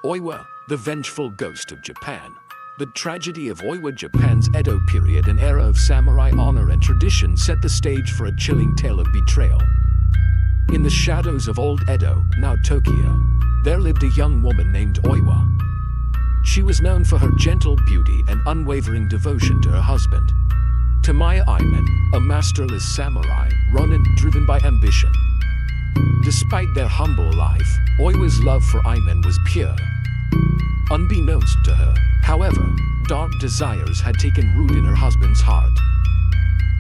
Oiwa, the vengeful ghost of Japan. The tragedy of Oiwa, Japan's Edo period, an era of samurai honor and tradition, set the stage for a chilling tale of betrayal. In the shadows of old Edo, now Tokyo, there lived a young woman named Oiwa. She was known for her gentle beauty and unwavering devotion to her husband, Tamaya Iman, a masterless samurai, ronin driven by ambition. Despite their humble life, Oiwa's love for Iman was pure. Unbeknownst to her, however, dark desires had taken root in her husband's heart.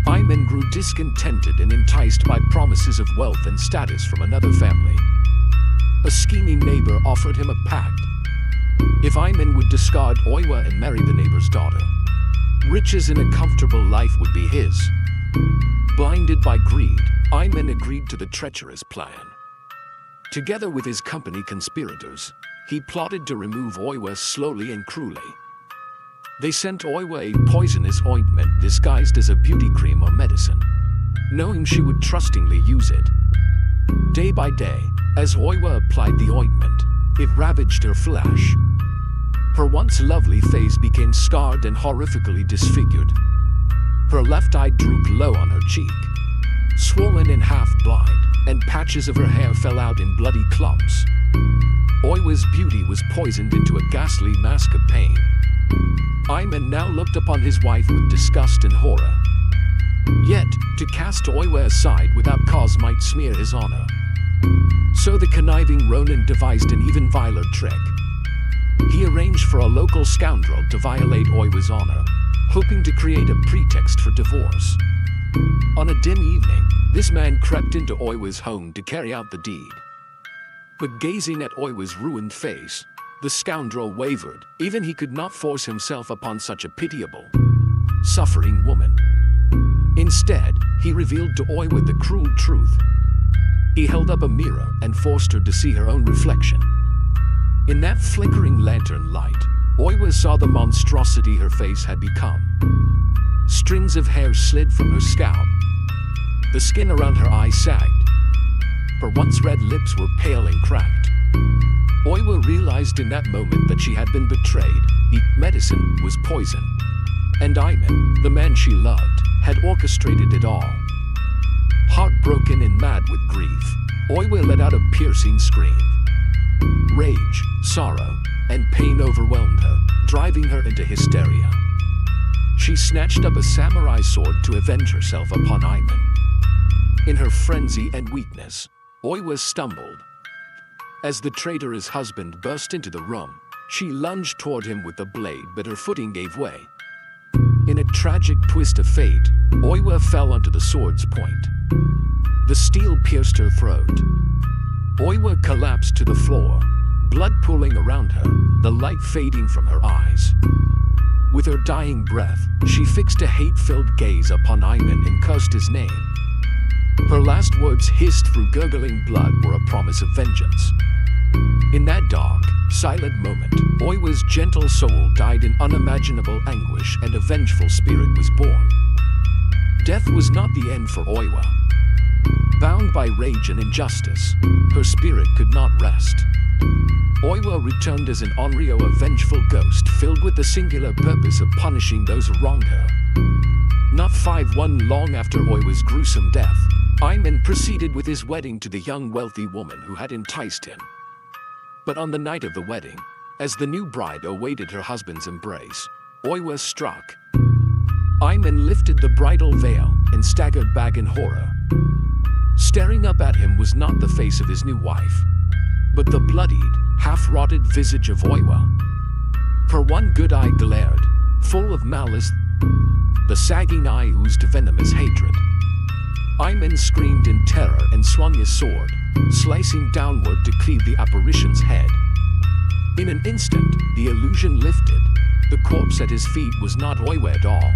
Iman grew discontented and enticed by promises of wealth and status from another family. A scheming neighbor offered him a pact. If Iman would discard Oiwa and marry the neighbor's daughter, riches and a comfortable life would be his. Blinded by greed, Iman agreed to the treacherous plan. Together with his company conspirators, he plotted to remove Oiwa slowly and cruelly. They sent Oiwa a poisonous ointment disguised as a beauty cream or medicine, knowing she would trustingly use it. Day by day, as Oiwa applied the ointment, it ravaged her flesh. Her once lovely face became scarred and horrifically disfigured. Her left eye drooped low on her cheek, swollen and half blind, and patches of her hair fell out in bloody clumps. Oiwa's beauty was poisoned into a ghastly mask of pain. Iman now looked upon his wife with disgust and horror. Yet, to cast Oiwa aside without cause might smear his honor. So the conniving Ronin devised an even viler trick. He arranged for a local scoundrel to violate Oiwa's honor, hoping to create a pretext for divorce. On a dim evening, this man crept into Oiwa's home to carry out the deed. But gazing at Oiwa's ruined face, the scoundrel wavered. Even he could not force himself upon such a pitiable, suffering woman. Instead, he revealed to Oiwa the cruel truth. He held up a mirror and forced her to see her own reflection. In that flickering lantern light, Oiwa saw the monstrosity her face had become. Strings of hair slid from her scalp. The skin around her eyes sagged. Her once red lips were pale and cracked. Oiwa realized in that moment that she had been betrayed. The medicine was poison. And Iman, the man she loved, had orchestrated it all. Heartbroken and mad with grief, Oiwa let out a piercing scream. Rage, sorrow, and pain overwhelmed her, driving her into hysteria. She snatched up a samurai sword to avenge herself upon Iman. In her frenzy and weakness, Oiwa stumbled. As the traitorous husband burst into the room, she lunged toward him with the blade, but her footing gave way. In a tragic twist of fate, Oiwa fell onto the sword's point. The steel pierced her throat. Oiwa collapsed to the floor, blood pooling around her, the light fading from her eyes. With her dying breath, she fixed a hate-filled gaze upon Iman and cursed his name. Her last words hissed through gurgling blood were a promise of vengeance. In that dark, silent moment, Oiwa's gentle soul died in unimaginable anguish and a vengeful spirit was born. Death was not the end for Oiwa. Bound by rage and injustice, her spirit could not rest. Oiwa returned as an Onryo, a vengeful ghost filled with the singular purpose of punishing those who wronged her. Not 5-1 long after Oiwa's gruesome death, Iman proceeded with his wedding to the young wealthy woman who had enticed him. But on the night of the wedding, as the new bride awaited her husband's embrace, Oiwa struck. Iman lifted the bridal veil and staggered back in horror. Staring up at him was not the face of his new wife, but the bloodied, half-rotted visage of Oiwa. Her one good eye glared, full of malice. The sagging eye oozed venomous hatred. Iman screamed in terror and swung his sword, slicing downward to cleave the apparition's head. In an instant, the illusion lifted. The corpse at his feet was not Oiwa at all,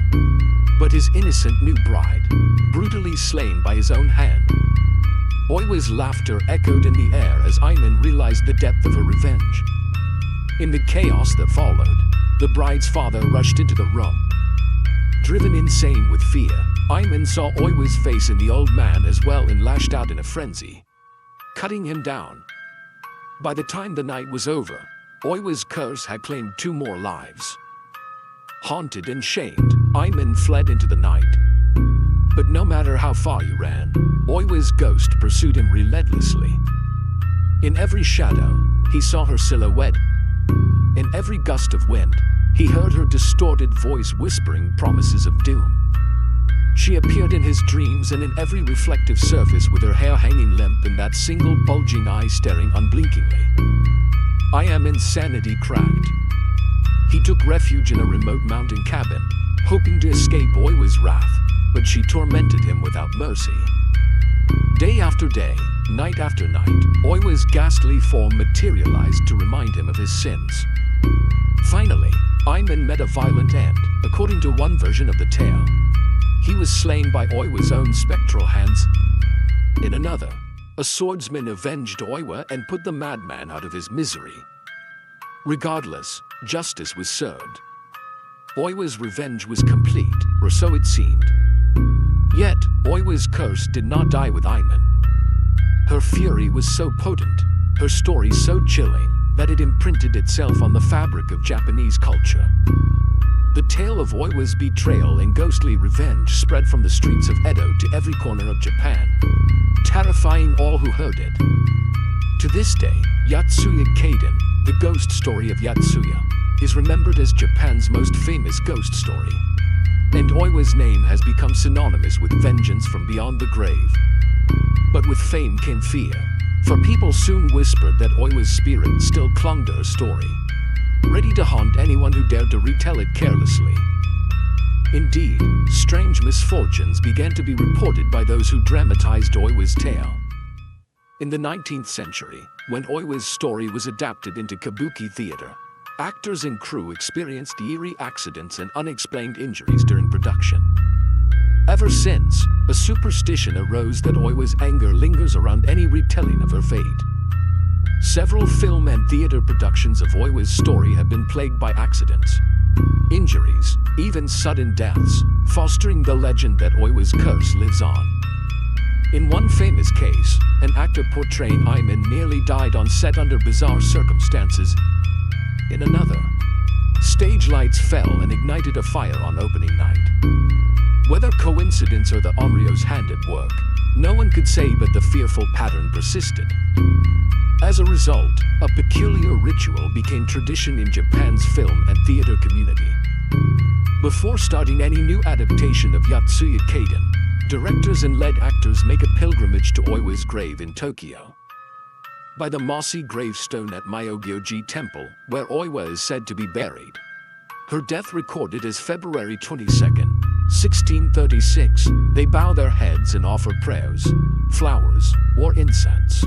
but his innocent new bride, brutally slain by his own hand. Oiwa's laughter echoed in the air as Iman realized the depth of her revenge. In the chaos that followed, the bride's father rushed into the room. Driven insane with fear, Iman saw Oiwa's face in the old man as well and lashed out in a frenzy, cutting him down. By the time the night was over, Oiwa's curse had claimed 2 more lives. Haunted and shamed, Aiman fled into the night. But no matter how far he ran, Oiwa's ghost pursued him relentlessly. In every shadow, he saw her silhouette. In every gust of wind, he heard her distorted voice whispering promises of doom. She appeared in his dreams and in every reflective surface with her hair hanging limp and that single bulging eye staring unblinkingly. I am insanity cracked. He took refuge in a remote mountain cabin, hoping to escape Oiwa's wrath, but she tormented him without mercy. Day after day, night after night, Oiwa's ghastly form materialized to remind him of his sins. Finally, Aiman met a violent end, according to one version of the tale. He was slain by Oiwa's own spectral hands. In another, a swordsman avenged Oiwa and put the madman out of his misery. Regardless, justice was served. Oiwa's revenge was complete, or so it seemed. Yet, Oiwa's curse did not die with Aiman. Her fury was so potent, her story so chilling, that it imprinted itself on the fabric of Japanese culture. The tale of Oiwa's betrayal and ghostly revenge spread from the streets of Edo to every corner of Japan, terrifying all who heard it. To this day, Yotsuya Kaidan, the ghost story of Yotsuya, is remembered as Japan's most famous ghost story. And Oiwa's name has become synonymous with vengeance from beyond the grave. But with fame came fear, for people soon whispered that Oiwa's spirit still clung to her story, ready to haunt anyone who dared to retell it carelessly. Indeed, strange misfortunes began to be reported by those who dramatized Oiwa's tale. In the 19th century, when Oiwa's story was adapted into kabuki theater, actors and crew experienced eerie accidents and unexplained injuries during production. Ever since, a superstition arose that Oiwa's anger lingers around any retelling of her fate. Several film and theater productions of Oiwa's story have been plagued by accidents, injuries, even sudden deaths, fostering the legend that Oiwa's curse lives on. In one famous case, an actor portraying Aiman nearly died on set under bizarre circumstances. In another, stage lights fell and ignited a fire on opening night. Whether coincidence or the Onryo's hand at work, no one could say, but the fearful pattern persisted. As a result, a peculiar ritual became tradition in Japan's film and theater community. Before starting any new adaptation of Yotsuya Kaidan, directors and lead actors make a pilgrimage to Oiwa's grave in Tokyo. By the mossy gravestone at Myogyoji Temple, where Oiwa is said to be buried. Her death recorded as February 22, 1636, they bow their heads and offer prayers, flowers, or incense.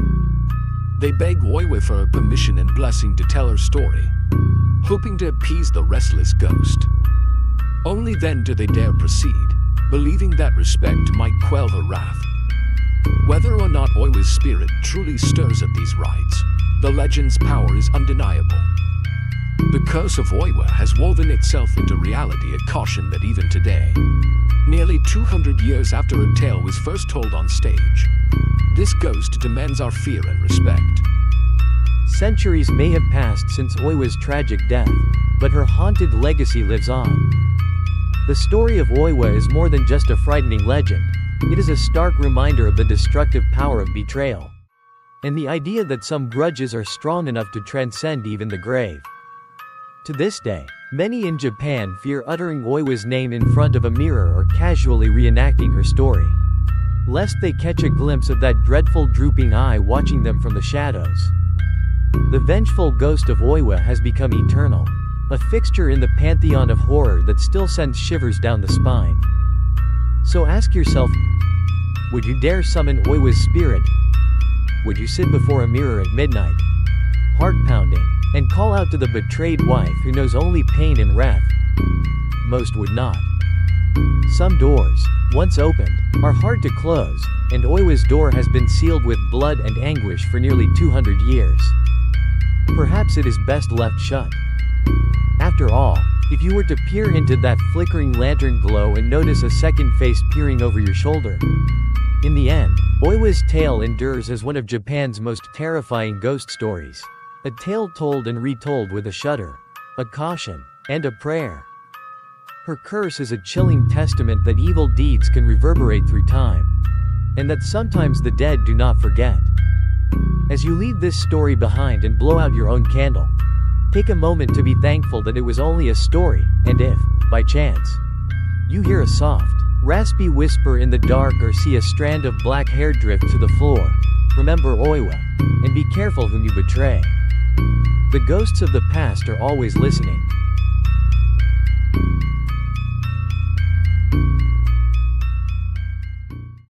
They beg Oiwa for her permission and blessing to tell her story, hoping to appease the restless ghost. Only then do they dare proceed, believing that respect might quell her wrath. Whether or not Oiwa's spirit truly stirs at these rites, the legend's power is undeniable. The curse of Oiwa has woven itself into reality, a caution that even today, nearly 200 years after her tale was first told on stage, this ghost demands our fear and respect. Centuries may have passed since Oiwa's tragic death, but her haunted legacy lives on. The story of Oiwa is more than just a frightening legend. It is a stark reminder of the destructive power of betrayal, and the idea that some grudges are strong enough to transcend even the grave. To this day, many in Japan fear uttering Oiwa's name in front of a mirror or casually reenacting her story, lest they catch a glimpse of that dreadful drooping eye watching them from the shadows. The vengeful ghost of Oiwa has become eternal, a fixture in the pantheon of horror that still sends shivers down the spine. So ask yourself, would you dare summon Oiwa's spirit? Would you sit before a mirror at midnight, heart pounding, and call out to the betrayed wife who knows only pain and wrath? Most would not. Some doors, once opened, are hard to close, and Oiwa's door has been sealed with blood and anguish for nearly 200 years. Perhaps it is best left shut. After all, if you were to peer into that flickering lantern glow and notice a second face peering over your shoulder. In the end, Oiwa's tale endures as one of Japan's most terrifying ghost stories, A tale told and retold with a shudder, a caution, and a prayer. Her curse is a chilling testament that evil deeds can reverberate through time, and that sometimes the dead do not forget. As you leave this story behind and blow out your own candle, take a moment to be thankful that it was only a story, and if, by chance, you hear a soft, raspy whisper in the dark or see a strand of black hair drift to the floor, remember Oiwa, and be careful whom you betray. The ghosts of the past are always listening.